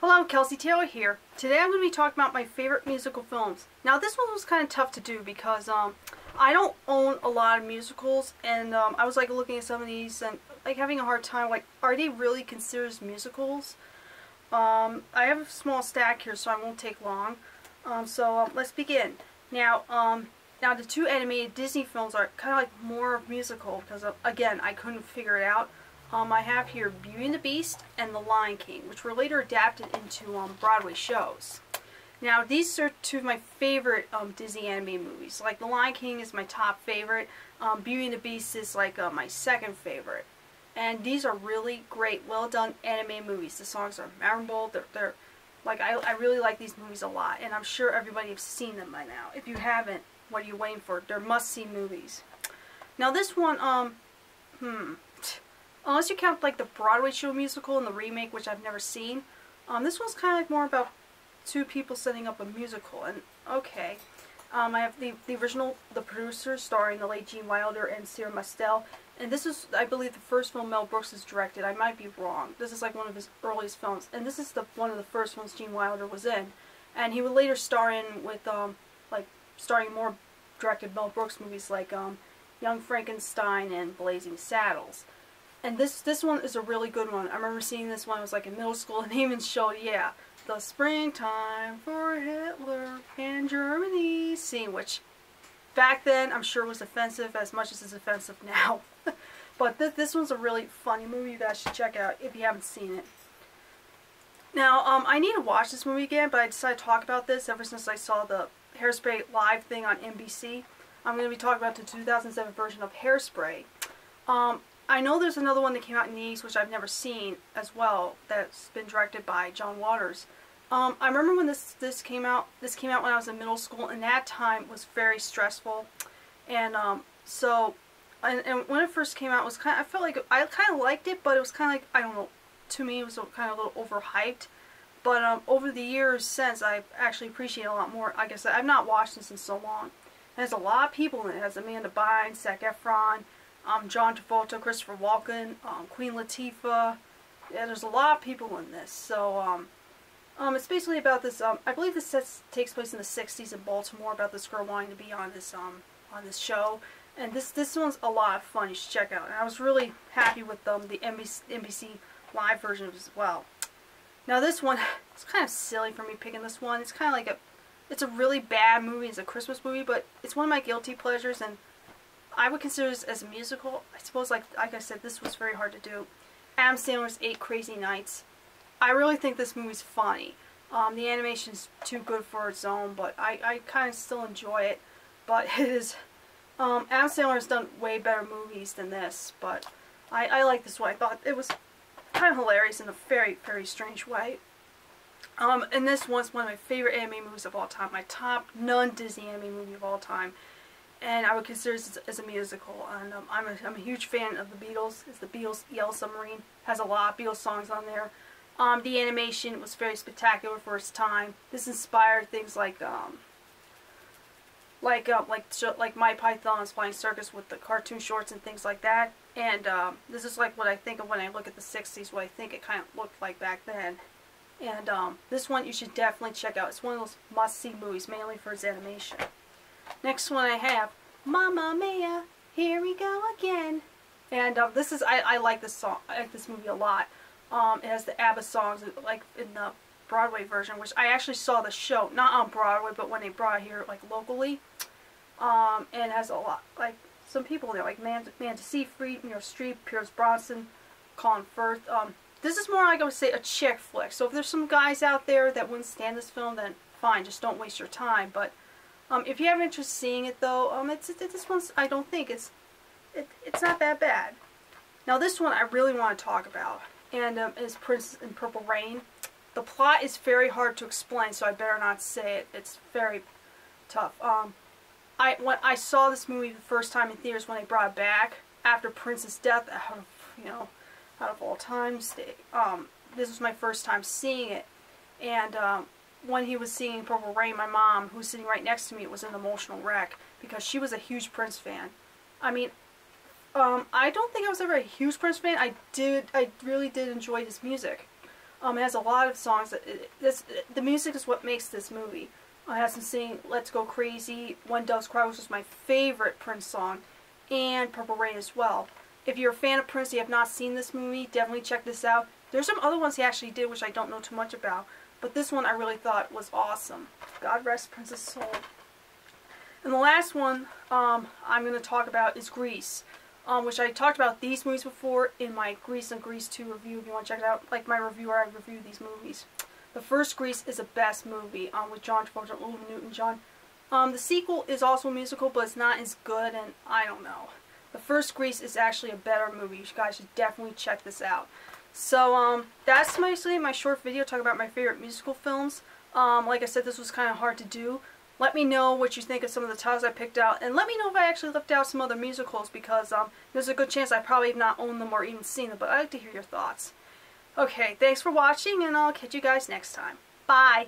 Hello, Kelsey Taylor here. Today I'm going to be talking about my favorite musical films. Now this one was kind of tough to do because I don't own a lot of musicals, and I was like looking at some of these and like having a hard time, like, are they really considered as musicals? I have a small stack here, so I won't take long. Let's begin. Now the two animated Disney films are kind of like more musical because again, I couldn't figure it out. I have here Beauty and the Beast and The Lion King, which were later adapted into Broadway shows. Now, these are two of my favorite Disney animated movies. Like, The Lion King is my top favorite. Beauty and the Beast is like my second favorite. And these are really great, well done animated movies. The songs are memorable. They're like, I really like these movies a lot, and I'm sure everybody has seen them by now. If you haven't, what are you waiting for? They're must-see movies. Now, this one, unless you count like the Broadway show musical and the remake, which I've never seen, this one's kind of like more about two people setting up a musical. And okay, I have the original, the producers starring the late Gene Wilder and Sarah Mastel, and this is, I believe, the first film Mel Brooks has directed. I might be wrong. This is like one of his earliest films, and this is one of the first ones Gene Wilder was in, and he would later star in with like starring more directed Mel Brooks movies like Young Frankenstein and Blazing Saddles. And this one is a really good one. I remember seeing this when I was like in middle school, and they even showed, yeah, the springtime for Hitler and Germany scene, which back then I'm sure was offensive as much as it's offensive now. But this one's a really funny movie you guys should check out if you haven't seen it. Now, I need to watch this movie again, but I decided to talk about this ever since I saw the Hairspray live thing on NBC. I'm going to be talking about the 2007 version of Hairspray. I know there's another one that came out in the 80s, which I've never seen as well, that's been directed by John Waters. I remember when this came out when I was in middle school, and that time was very stressful. And and when it first came out, it was I felt like I kind of liked it, but it was kind of like, I don't know, to me it was kind of a little overhyped. But over the years since, I've actually appreciated it a lot more. Like I said, I've not watched this in so long. And there's a lot of people in it. It has Amanda Bynes, Zac Efron, John Travolta, Christopher Walken, Queen Latifah. Yeah, there's a lot of people in this. So, it's basically about this, I believe this takes place in the 60s in Baltimore, about this girl wanting to be on this show. And this one's a lot of fun. You should check out. And I was really happy with the NBC live version as well. Now this one, it's kind of silly for me picking this one. It's kind of like it's a really bad movie. It's a Christmas movie, but it's one of my guilty pleasures, and I would consider this as a musical. I suppose, like I said, this was very hard to do. Adam Sandler's 8 Crazy Nights. I really think this movie's funny. The animation's too good for its own, but I kind of still enjoy it. But it is, Adam Sandler's done way better movies than this, but I like this one. I thought it was kind of hilarious in a very, very strange way. And this one's one of my favorite anime movies of all time. My top non-Disney anime movie of all time. And I would consider this as a musical. And I'm a huge fan of the Beatles. It's the Beatles' Yellow Submarine. Has a lot of Beatles songs on there. The animation was very spectacular for its time. This inspired things like My Python's Flying Circus with the cartoon shorts and things like that. And this is like what I think of when I look at the 60s, what I think it kind of looked like back then. And this one you should definitely check out. It's one of those must-see movies, mainly for its animation. Next one I have, Mamma Mia, Here We Go Again. And this is, I like this song, I like this movie a lot. It has the ABBA songs, like in the Broadway version, which I actually saw the show, not on Broadway, but when they brought it here, like, locally. And it has a lot, like, some people there, like Amanda Seyfried, Meryl Streep, Pierce Brosnan, Colin Firth. This is more, like I would say, a chick flick. So if there's some guys out there that wouldn't stand this film, then fine, just don't waste your time. But if you have interest in seeing it, though, this one's, I don't think it's not that bad. Now this one I really want to talk about, and is Princess in Purple Rain. The plot is very hard to explain, so I better not say it. It's very tough. When I saw this movie the first time in theaters when they brought it back after Prince's death, out of all times, this was my first time seeing it, and when he was singing Purple Rain, my mom, who was sitting right next to me, was an emotional wreck because she was a huge Prince fan. I mean, I don't think I was ever a huge Prince fan. I really did enjoy his music. It has a lot of songs. The music is what makes this movie. It has them singing Let's Go Crazy, When Doves Cry, which is my favorite Prince song, and Purple Rain as well. If you're a fan of Prince and you have not seen this movie, definitely check this out. There's some other ones he actually did which I don't know too much about, but this one I really thought was awesome. God rest Prince's soul. And the last one I'm going to talk about is Grease, which I talked about these movies before in my Grease and Grease 2 review. If you want to check it out, like my review where I review these movies. The first Grease is the best movie with John Travolta and Olivia Newton-John. The sequel is also a musical, but it's not as good, and I don't know. The first Grease is actually a better movie. You guys should definitely check this out. So, that's basically my short video talking about my favorite musical films. Like I said, this was kind of hard to do. Let me know what you think of some of the titles I picked out, and let me know if I actually left out some other musicals, because there's a good chance I probably have not owned them or even seen them, but I'd like to hear your thoughts. Okay, thanks for watching, and I'll catch you guys next time. Bye!